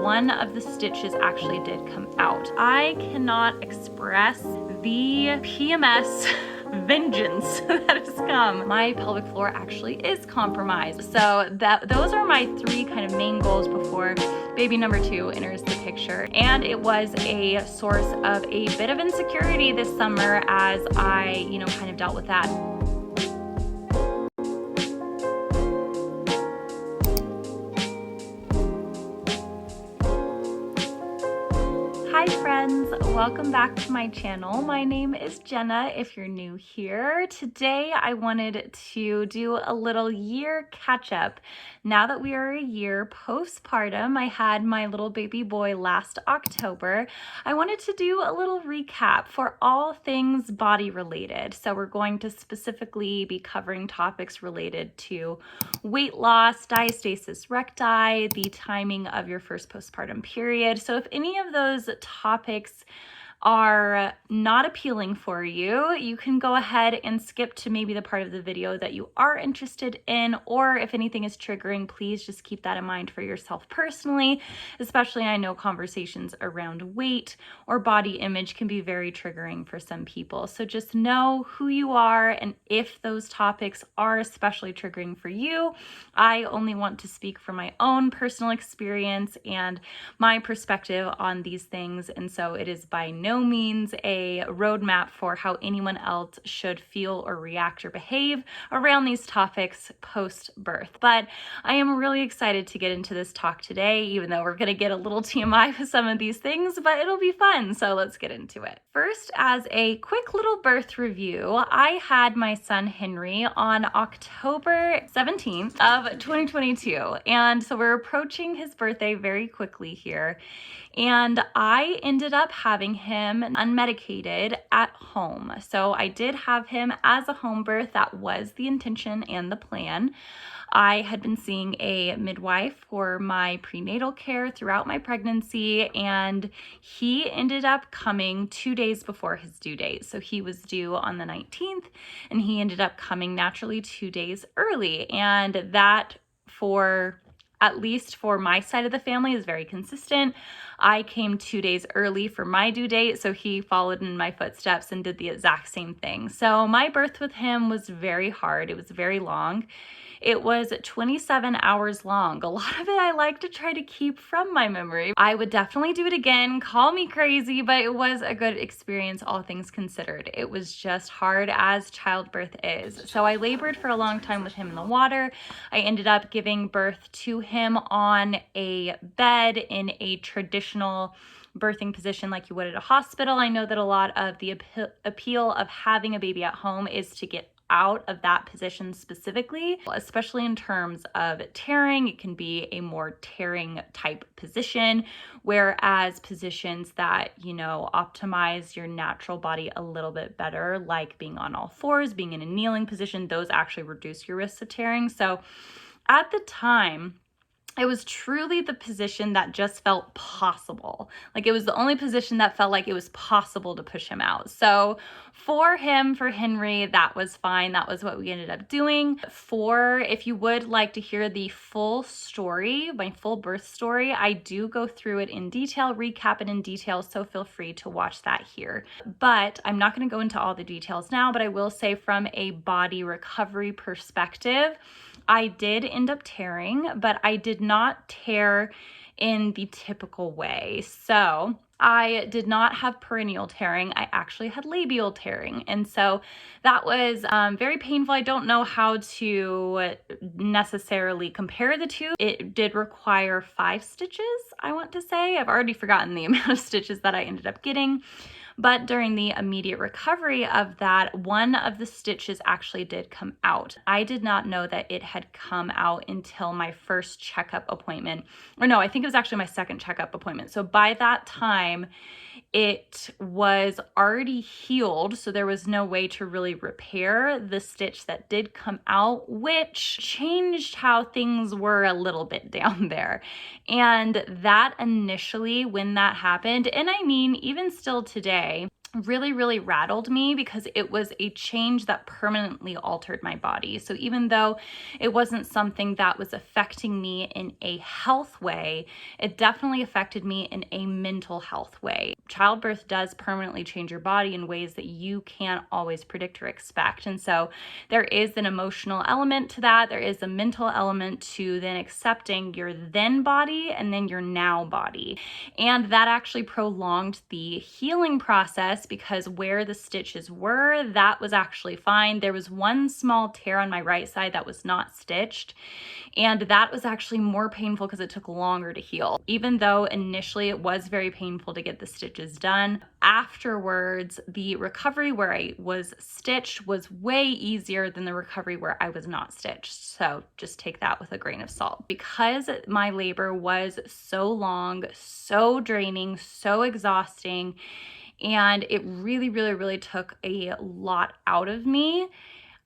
one of the stitches actually did come out. I cannot express the PMS vengeance that has come. My pelvic floor actually is compromised. So those are my three kind of main goals before baby number 2 enters the picture. And it was a source of a bit of insecurity this summer as I, kind of dealt with that. Hi friends, welcome back to my channel. My name is Jenna if you're new here. Today I wanted to do a little year catch up. Now that we are a year postpartum, I had my little baby boy last October. I wanted to do a little recap for all things body related. So we're going to specifically be covering topics related to weight loss, diastasis recti, the timing of your first postpartum period. So if any of those topics are not appealing for you, you can go ahead and skip to maybe the part of the video that you are interested in, or if anything is triggering, please just keep that in mind for yourself personally. Especially, I know conversations around weight or body image can be very triggering for some people. So just know who you are, and if those topics are especially triggering for you, I only want to speak from my own personal experience and my perspective on these things, and so it is by no means a roadmap for how anyone else should feel or react or behave around these topics post-birth. But I am really excited to get into this talk today, even though we're going to get a little TMI with some of these things, but it'll be fun, so let's get into it. First, as a quick little birth review, I had my son Henri on October 17th of 2022, and so we're approaching his birthday very quickly here. And I ended up having him unmedicated at home. So I did have him as a home birth. That was the intention and the plan. I had been seeing a midwife for my prenatal care throughout my pregnancy, and he ended up coming 2 days before his due date. So he was due on the 19th, and he ended up coming naturally 2 days early. And that, at least for my side of the family, is very consistent. I came 2 days early for my due date, so he followed in my footsteps and did the exact same thing. So my birth with him was very hard. It was very long. It was 27 hours long. A lot of it I like to try to keep from my memory. I would definitely do it again. Call me crazy, but it was a good experience, all things considered. It was just hard as childbirth is. So I labored for a long time with him in the water. I ended up giving birth to him on a bed in a traditional birthing position like you would at a hospital. I know that a lot of the appeal of having a baby at home is to get out of that position specifically, especially in terms of tearing. It can be a more tearing type position, whereas positions that, optimize your natural body a little bit better, like being on all fours, being in a kneeling position, those actually reduce your risks of tearing. So at the time, it was truly the position that just felt possible. Like it was the only position that felt like it was possible to push him out. So for Henri, that was fine. That was what we ended up doing. If you would like to hear the full story, my full birth story, I do go through it in detail, recap it in detail, so feel free to watch that here. But I'm not going to go into all the details now, but I will say from a body recovery perspective, I did end up tearing, but I did not tear in the typical way. So I did not have perineal tearing. I actually had labial tearing. And so that was very painful. I don't know how to necessarily compare the two. It did require 5 stitches, I want to say. I've already forgotten the amount of stitches that I ended up getting. But during the immediate recovery of that, one of the stitches actually did come out. I did not know that it had come out until my first checkup appointment. Or no, I think it was actually my second checkup appointment. So by that time, it was already healed, so there was no way to really repair the stitch that did come out, which changed how things were a little bit down there. And that initially, when that happened, and I mean, even still today, really, really rattled me because it was a change that permanently altered my body. So even though it wasn't something that was affecting me in a health way, it definitely affected me in a mental health way. Childbirth does permanently change your body in ways that you can't always predict or expect. And so there is an emotional element to that. There is a mental element to then accepting your then body and then your now body. And that actually prolonged the healing process because where the stitches were, that was actually fine. There was one small tear on my right side that was not stitched, and that was actually more painful because it took longer to heal. Even though initially it was very painful to get the stitches done, afterwards, the recovery where I was stitched was way easier than the recovery where I was not stitched. So just take that with a grain of salt. Because my labor was so long, so draining, so exhausting, and it really, really, really took a lot out of me,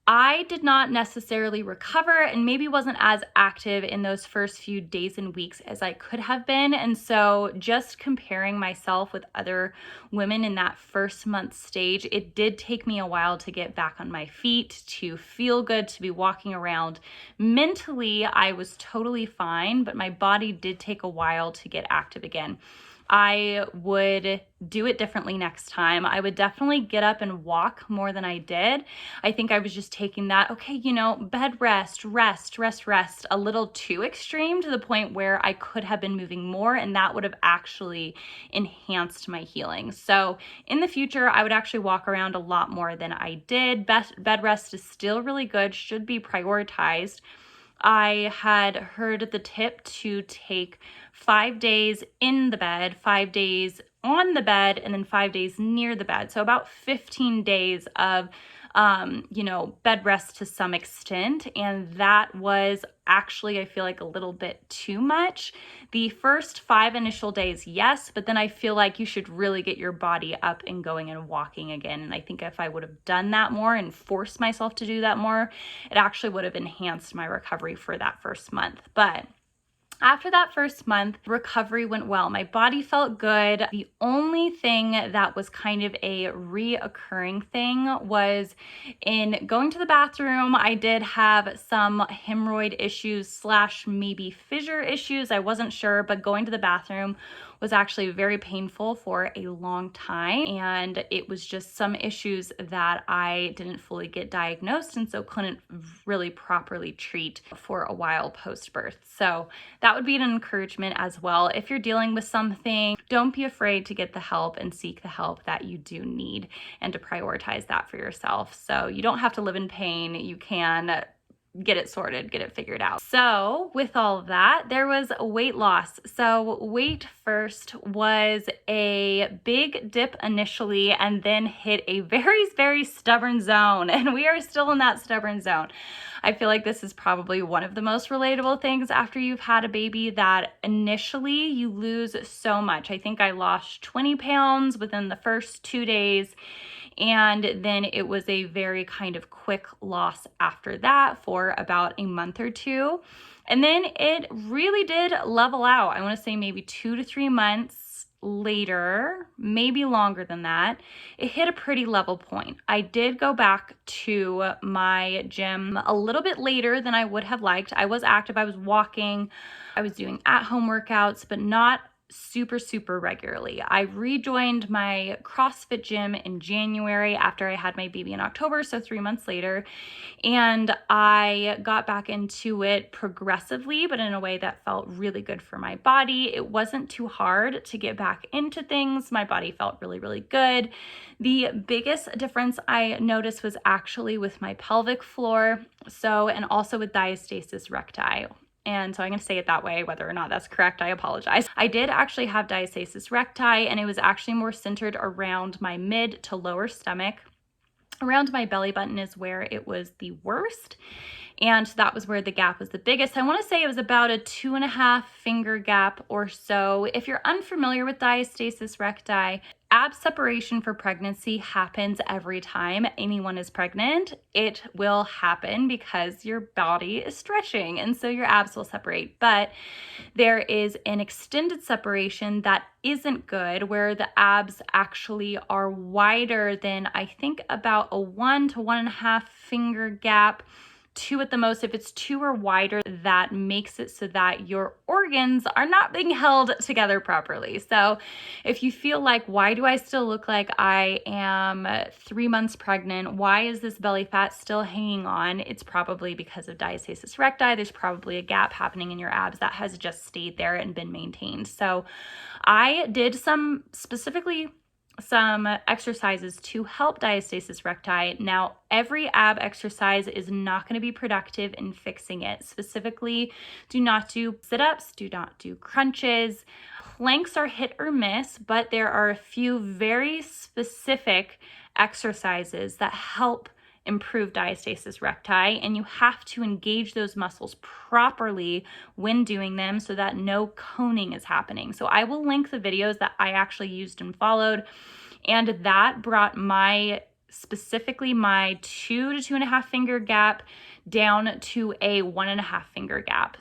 I did not necessarily recover and maybe wasn't as active in those first few days and weeks as I could have been. And so just comparing myself with other women in that first month stage, it did take me a while to get back on my feet, to feel good, to be walking around. Mentally, I was totally fine, but my body did take a while to get active again. I would do it differently next time. I would definitely get up and walk more than I did. I think I was just taking that, okay, bed rest a little too extreme, to the point where I could have been moving more, and that would have actually enhanced my healing. So in the future, I would actually walk around a lot more than I did. Bed rest is still really good, should be prioritized. I had heard the tip to take 5 days in the bed, 5 days on the bed, and then 5 days near the bed. So about 15 days of, bed rest to some extent. And that was actually, I feel like, a little bit too much. The first 5 initial days, yes, but then I feel like you should really get your body up and going and walking again. And I think if I would have done that more and forced myself to do that more, it actually would have enhanced my recovery for that first month. But after that first month, recovery went well. My body felt good. The only thing that was kind of a reoccurring thing was in going to the bathroom. I did have some hemorrhoid issues / maybe fissure issues. I wasn't sure, but going to the bathroom was actually very painful for a long time. And it was just some issues that I didn't fully get diagnosed, and so couldn't really properly treat for a while post-birth. So that would be an encouragement as well. If you're dealing with something, don't be afraid to get the help and seek the help that you do need, and to prioritize that for yourself. So you don't have to live in pain. You can get it sorted, get it figured out. So with all of that, there was weight loss. So weight first was a big dip initially, and then hit a very, very stubborn zone. And we are still in that stubborn zone. I feel like this is probably one of the most relatable things after you've had a baby, that initially you lose so much. I think I lost 20 pounds within the first 2 days. And then it was a very kind of quick loss after that for about a month or two. And then it really did level out. I want to say maybe 2 to 3 months later, maybe longer than that, it hit a pretty level point. I did go back to my gym a little bit later than I would have liked. I was active, I was walking, I was doing at-home workouts, but not super regularly. I rejoined my CrossFit gym in January after I had my baby in October, so 3 months later, and I got back into it progressively, but in a way that felt really good for my body. It wasn't too hard to get back into things. My body felt really good. The biggest difference I noticed was actually with my pelvic floor, and also with diastasis recti. And so I'm going to say it that way. Whether or not that's correct, I apologize. I did actually have diastasis recti, and it was actually more centered around my mid to lower stomach. Around my belly button is where it was the worst. And that was where the gap was the biggest. I want to say it was about a 2.5 finger gap or so. If you're unfamiliar with diastasis recti, ab separation for pregnancy happens every time anyone is pregnant. It will happen because your body is stretching, and so your abs will separate. But there is an extended separation that isn't good, where the abs actually are wider than, I think, about a 1 to 1.5 finger gap. 2 at the most. If it's 2 or wider, that makes it so that your organs are not being held together properly. So if you feel like, why do I still look like I am 3 months pregnant? Why is this belly fat still hanging on? It's probably because of diastasis recti. There's probably a gap happening in your abs that has just stayed there and been maintained. So I did some exercises to help diastasis recti. Now, every ab exercise is not going to be productive in fixing it. Specifically, do not do sit-ups, do not do crunches. Planks are hit or miss, but there are a few very specific exercises that help improve diastasis recti, and you have to engage those muscles properly when doing them so that no coning is happening. So I will link the videos that I actually used and followed, and that brought specifically my 2 to 2.5 finger gap down to a 1.5 finger gap.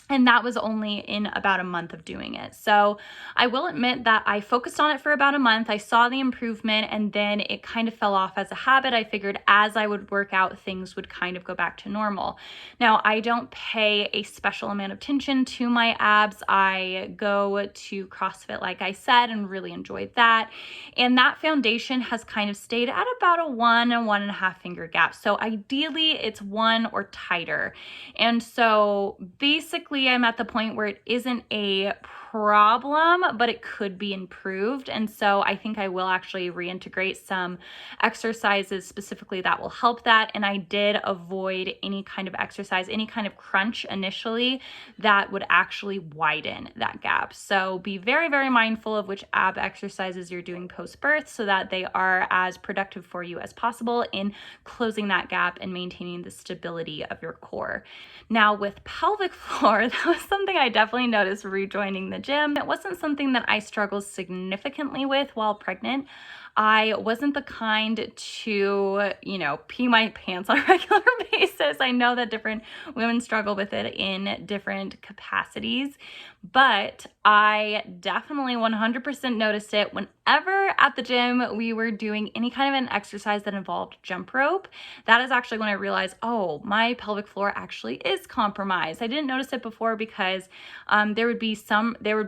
And that was only in about a month of doing it. So I will admit that I focused on it for about a month. I saw the improvement, and then it kind of fell off as a habit. I figured as I would work out, things would kind of go back to normal. Now, I don't pay a special amount of attention to my abs. I go to CrossFit, like I said, and really enjoyed that. And that foundation has kind of stayed at about a 1 and 1.5 finger gap. So ideally, it's 1 or tighter. And so basically, I'm at the point where it isn't a problem, but it could be improved. And so I think I will actually reintegrate some exercises specifically that will help that. And I did avoid any kind of exercise, any kind of crunch initially that would actually widen that gap. So be very, very mindful of which ab exercises you're doing post-birth so that they are as productive for you as possible in closing that gap and maintaining the stability of your core. Now, with pelvic floor, that was something I definitely noticed rejoining the gym. It wasn't something that I struggled significantly with while pregnant. I wasn't the kind to, pee my pants on a regular basis. I know that different women struggle with it in different capacities, but I definitely 100% noticed it whenever at the gym we were doing any kind of an exercise that involved jump rope. That is actually when I realized, oh, my pelvic floor actually is compromised. I didn't notice it before because there would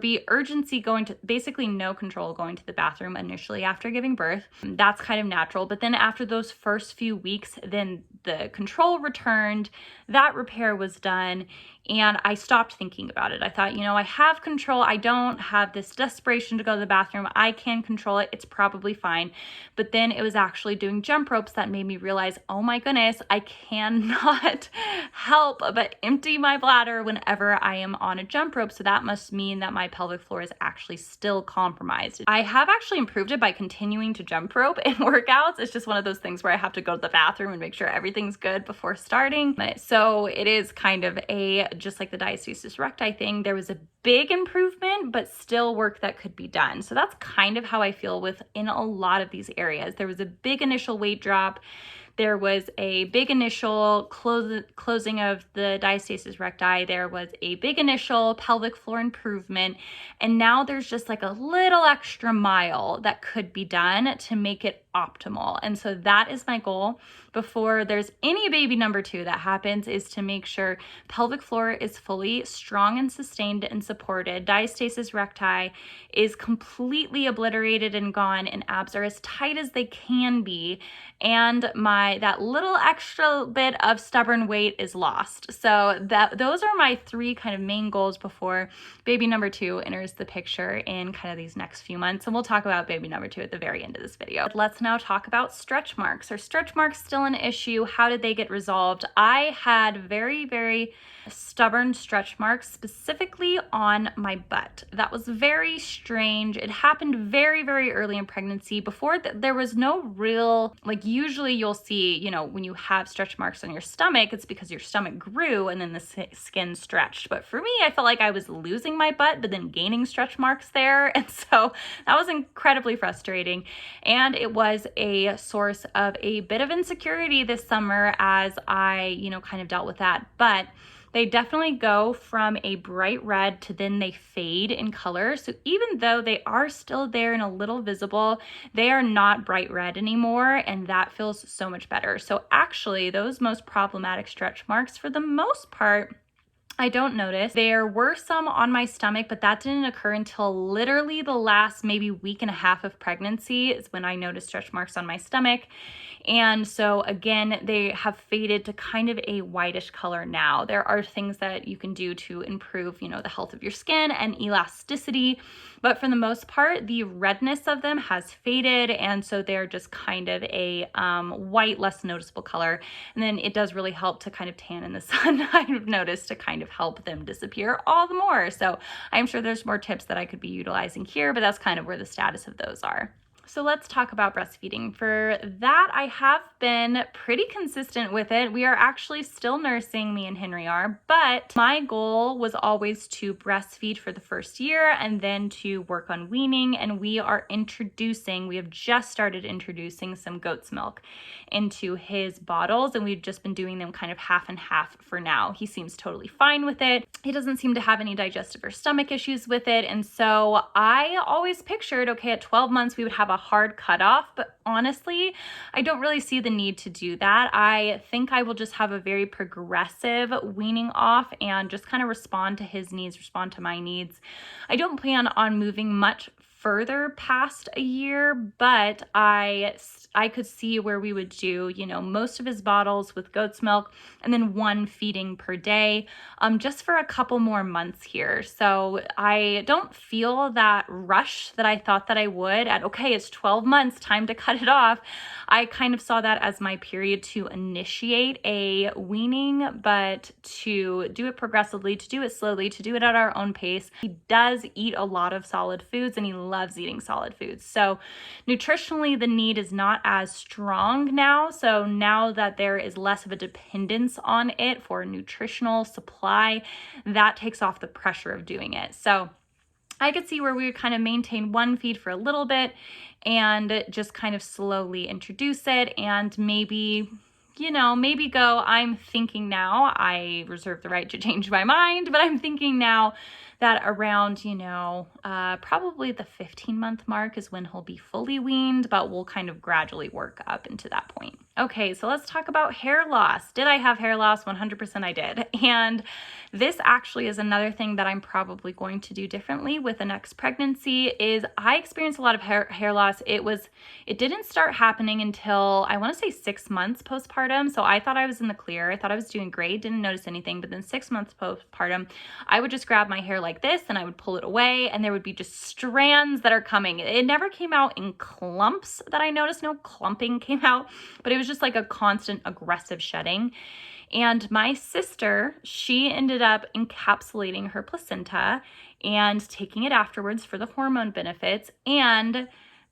be urgency going to, basically no control going to the bathroom initially after giving birth. That's kind of natural. But then after those first few weeks, then the control returned, that repair was done, and I stopped thinking about it. I thought, I have control. I don't have this desperation to go to the bathroom. I can control it. It's probably fine. But then it was actually doing jump ropes that made me realize, oh my goodness, I cannot help but empty my bladder whenever I am on a jump rope. So that must mean that my pelvic floor is actually still compromised. I have actually improved it by continuing to jump rope in workouts. It's just one of those things where I have to go to the bathroom and make sure everything's good before starting. So it is kind of just like the diastasis recti thing, there was a big improvement, but still work that could be done. So that's kind of how I feel in a lot of these areas. There was a big initial weight drop. There was a big initial closing of the diastasis recti. There was a big initial pelvic floor improvement. And now there's just like a little extra mile that could be done to make it optimal. And so that is my goal before there's any baby number 2 that happens, is to make sure pelvic floor is fully strong and sustained and supported. Diastasis recti is completely obliterated and gone, and abs are as tight as they can be. And that little extra bit of stubborn weight is lost. So those are my 3 kind of main goals before baby number 2 enters the picture in kind of these next few months. And we'll talk about baby number 2 at the very end of this video. Let's now talk about stretch marks. Are stretch marks still an issue? How did they get resolved? I had very, very stubborn stretch marks, specifically on my butt. That was very strange. It happened very, very early in pregnancy. Before there was no real, usually you'll see be, you know, when you have stretch marks on your stomach, it's because your stomach grew and then the skin stretched. But for me, I felt like I was losing my butt, but then gaining stretch marks there. And so that was incredibly frustrating. And it was a source of a bit of insecurity this summer as I, you know, kind of dealt with that. But they definitely go from a bright red to then they fade in color. So even though they are still there and a little visible, they are not bright red anymore, and that feels so much better. So actually, those most problematic stretch marks, for the most part, I don't notice. There were some on my stomach, but that didn't occur until literally the last maybe week and a half of pregnancy is when I noticed stretch marks on my stomach. And so again, they have faded to kind of a whitish color now. There are things that you can do to improve, you know, the health of your skin and elasticity, but for the most part, the redness of them has faded. And so they're just kind of a white, less noticeable color. And then it does really help to kind of tan in the sun, I've noticed, to kind of help them disappear all the more. So I'm sure there's more tips that I could be utilizing here, but that's kind of where the status of those are. So let's talk about breastfeeding. For that, I have been pretty consistent with it. We are actually still nursing, me and Henri are, but my goal was always to breastfeed for the first year and then to work on weaning. And we have just started introducing some goat's milk into his bottles, and we've just been doing them kind of half and half for now. He seems totally fine with it. He doesn't seem to have any digestive or stomach issues with it. And so I always pictured, okay, at 12 months, we would have a hard cutoff, but honestly, I don't really see the need to do that. I think I will just have a very progressive weaning off and just kind of respond to his needs, respond to my needs. I don't plan on moving much further past a year, but I could see where we would do, you know, most of his bottles with goat's milk and then one feeding per day, just for a couple more months here. So I don't feel that rush that I thought that I would at, okay, it's 12 months, time to cut it off. I kind of saw that as my period to initiate a weaning, but to do it progressively, to do it slowly, to do it at our own pace. He does eat a lot of solid foods and he loves eating solid foods. So nutritionally, the need is not as strong now. So now that there is less of a dependence on it for nutritional supply, that takes off the pressure of doing it. So I could see where we would kind of maintain one feed for a little bit and just kind of slowly introduce it and maybe, you know, maybe go, I'm thinking now, I reserve the right to change my mind, but I'm thinking now that around, you know, probably the 15-month mark is when he'll be fully weaned, but we'll kind of gradually work up into that point. Okay, so let's talk about hair loss. Did I have hair loss? 100% I did. And this actually is another thing that I'm probably going to do differently with the next pregnancy is I experienced a lot of hair loss. It didn't start happening until I want to say 6 months postpartum. So I thought I was in the clear. I thought I was doing great, didn't notice anything. But then 6 months postpartum, I would just grab my hair like this and I would pull it away and there would be just strands that are coming. It never came out in clumps that I noticed. No clumping came out, but it was just like a constant aggressive shedding. And my sister, she ended up encapsulating her placenta and taking it afterwards for the hormone benefits. And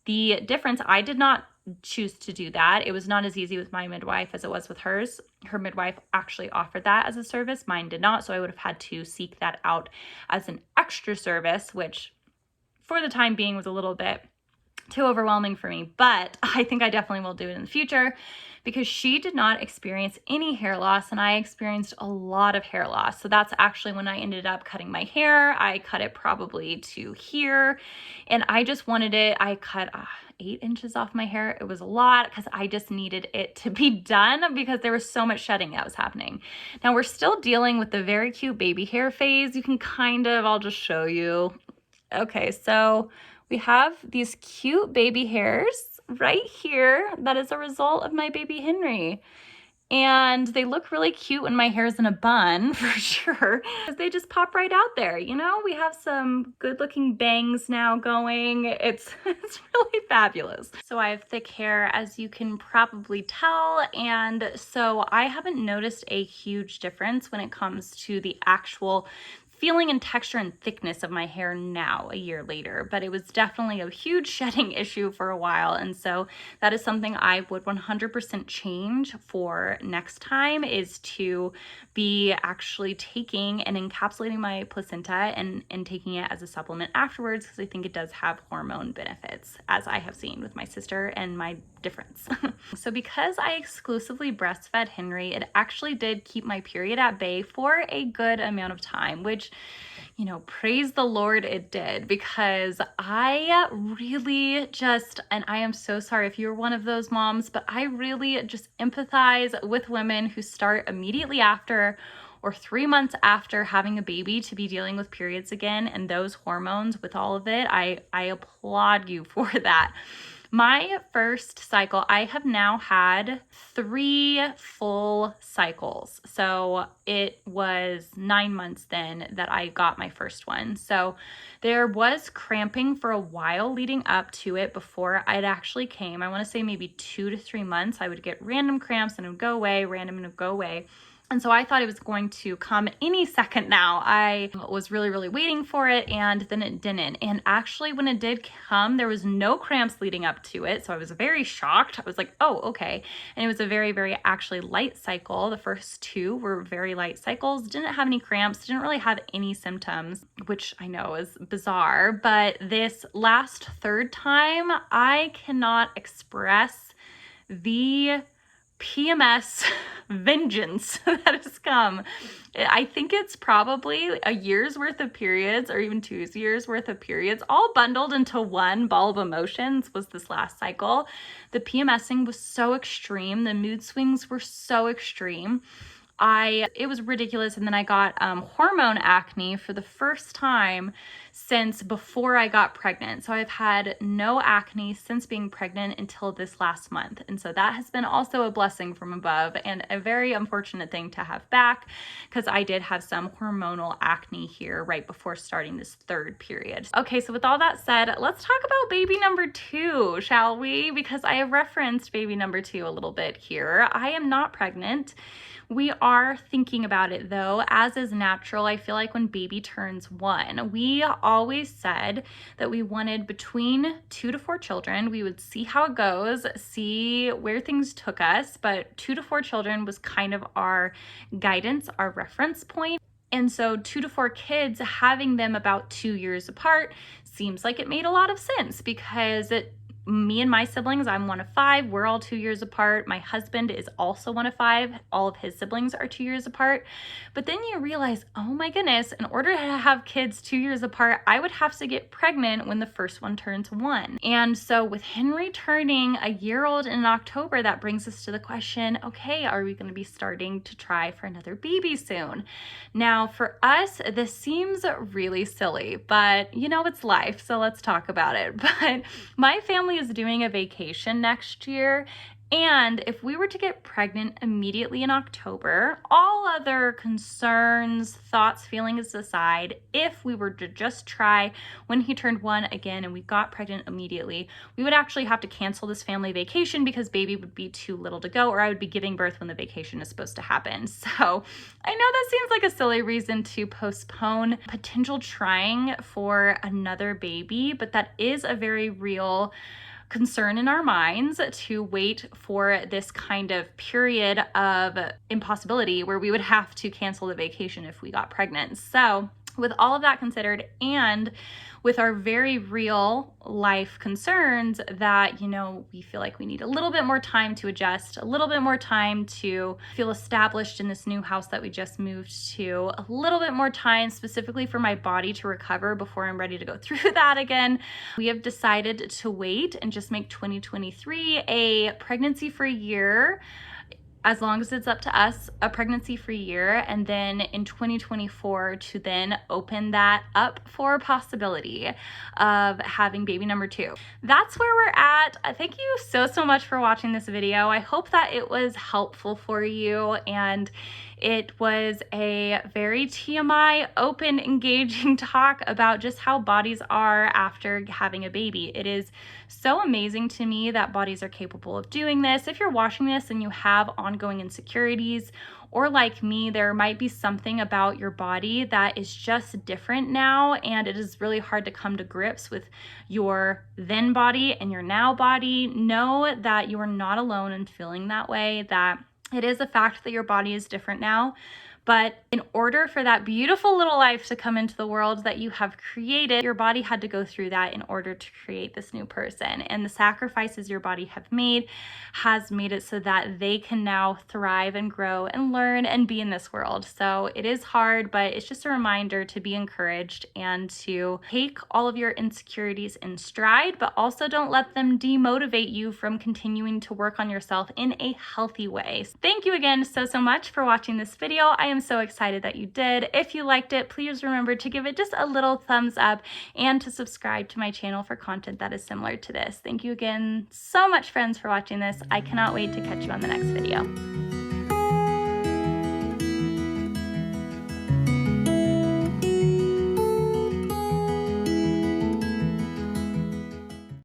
the difference, I did not choose to do that. It was not as easy with my midwife as it was with hers. Her midwife actually offered that as a service. Mine did not. So I would have had to seek that out as an extra service, which for the time being was a little bit too overwhelming for me. But I think I definitely will do it in the future because she did not experience any hair loss and I experienced a lot of hair loss. So that's actually when I ended up cutting my hair. I cut it probably to here and I just wanted it. I cut 8 inches off my hair. It was a lot because I just needed it to be done because there was so much shedding that was happening. Now we're still dealing with the very cute baby hair phase. You can I'll just show you. Okay, so we have these cute baby hairs right here. That is a result of my baby Henri. And they look really cute when my hair's in a bun, for sure, because they just pop right out there. You know, we have some good looking bangs now going. It's really fabulous. So I have thick hair, as you can probably tell. And so I haven't noticed a huge difference when it comes to the actual feeling and texture and thickness of my hair now, a year later, but it was definitely a huge shedding issue for a while. And so that is something I would 100% change for next time, is to be actually taking and encapsulating my placenta and taking it as a supplement afterwards, because I think it does have hormone benefits, as I have seen with my sister and my difference. So because I exclusively breastfed Henri, it actually did keep my period at bay for a good amount of time, which, you know, praise the Lord it did, because I really just, and I am so sorry if you're one of those moms, but I really just empathize with women who start immediately after or 3 months after having a baby to be dealing with periods again and those hormones with all of it. I applaud you for that. My first cycle, I have now had 3 full cycles. So it was 9 months then that I got my first one. So there was cramping for a while leading up to it before it actually came. I want to say maybe 2 to 3 months. I would get random cramps and it would go away, random and it would go away. And so I thought it was going to come any second now. I was really, really waiting for it, and then it didn't. And actually when it did come, there was no cramps leading up to it. So I was very shocked. I was like, oh, okay. And it was a very, very actually light cycle. The first 2 were very light cycles, didn't have any cramps, didn't really have any symptoms, which I know is bizarre. But this last 3rd time, I cannot express the PMS vengeance that has come. I think it's probably a year's worth of periods, or even 2 years worth of periods, all bundled into one ball of emotions was this last cycle. The PMSing was so extreme. The mood swings were so extreme. It was ridiculous. And then I got hormone acne for the first time since before I got pregnant. So I've had no acne since being pregnant until this last month. And so that has been also a blessing from above, and a very unfortunate thing to have back, because I did have some hormonal acne here right before starting this 3rd period. Okay, so with all that said, let's talk about baby number 2, shall we? Because I have referenced baby number 2 a little bit here. I am not pregnant. We are thinking about it though, as is natural. I feel like when baby turns 1, we always said that we wanted between 2 to 4 children. We would see how it goes, see where things took us, but 2 to 4 children was kind of our guidance, our reference point. And so 2 to 4 kids, having them about 2 years apart, seems like it made a lot of sense, because me and my siblings, I'm one of 5. We're all 2 years apart. My husband is also one of 5. All of his siblings are 2 years apart. But then you realize, oh my goodness, in order to have kids 2 years apart, I would have to get pregnant when the first one turns 1. And so with Henri turning a year old in October, that brings us to the question, okay, are we going to be starting to try for another baby soon? Now, for us, this seems really silly, but you know, it's life, so let's talk about it. But my family is doing a vacation next year, and if we were to get pregnant immediately in October, all other concerns, thoughts, feelings aside, if we were to just try when he turned 1 again and we got pregnant immediately, we would actually have to cancel this family vacation because baby would be too little to go, or I would be giving birth when the vacation is supposed to happen. So I know that seems like a silly reason to postpone potential trying for another baby, but that is a very real concern in our minds, to wait for this kind of period of impossibility where we would have to cancel the vacation if we got pregnant. So with all of that considered, and with our very real life concerns that, you know, we feel like we need a little bit more time to adjust, a little bit more time to feel established in this new house that we just moved to, a little bit more time specifically for my body to recover before I'm ready to go through that again, we have decided to wait and just make 2023 a pregnancy-free year. As long as it's up to us, a pregnancy-free year, and then in 2024 to then open that up for a possibility of having baby number 2. That's where we're at. Thank you so much for watching this video. I hope that it was helpful for you, and It was a very TMI, open, engaging talk about just how bodies are after having a baby. It is so amazing to me that bodies are capable of doing this. If you're watching this and you have ongoing insecurities, or like me, there might be something about your body that is just different now, and it is really hard to come to grips with your then body and your now body. Know that you are not alone in feeling that way, that it is a fact that your body is different now. But in order for that beautiful little life to come into the world that you have created, your body had to go through that in order to create this new person. And the sacrifices your body have made has made it so that they can now thrive and grow and learn and be in this world. So it is hard, but it's just a reminder to be encouraged and to take all of your insecurities in stride, but also don't let them demotivate you from continuing to work on yourself in a healthy way. Thank you again so much for watching this video. I am so excited that you did. If you liked it, please remember to give it just a little thumbs up and to subscribe to my channel for content that is similar to this. Thank you again so much, friends, for watching this. I cannot wait to catch you on the next video.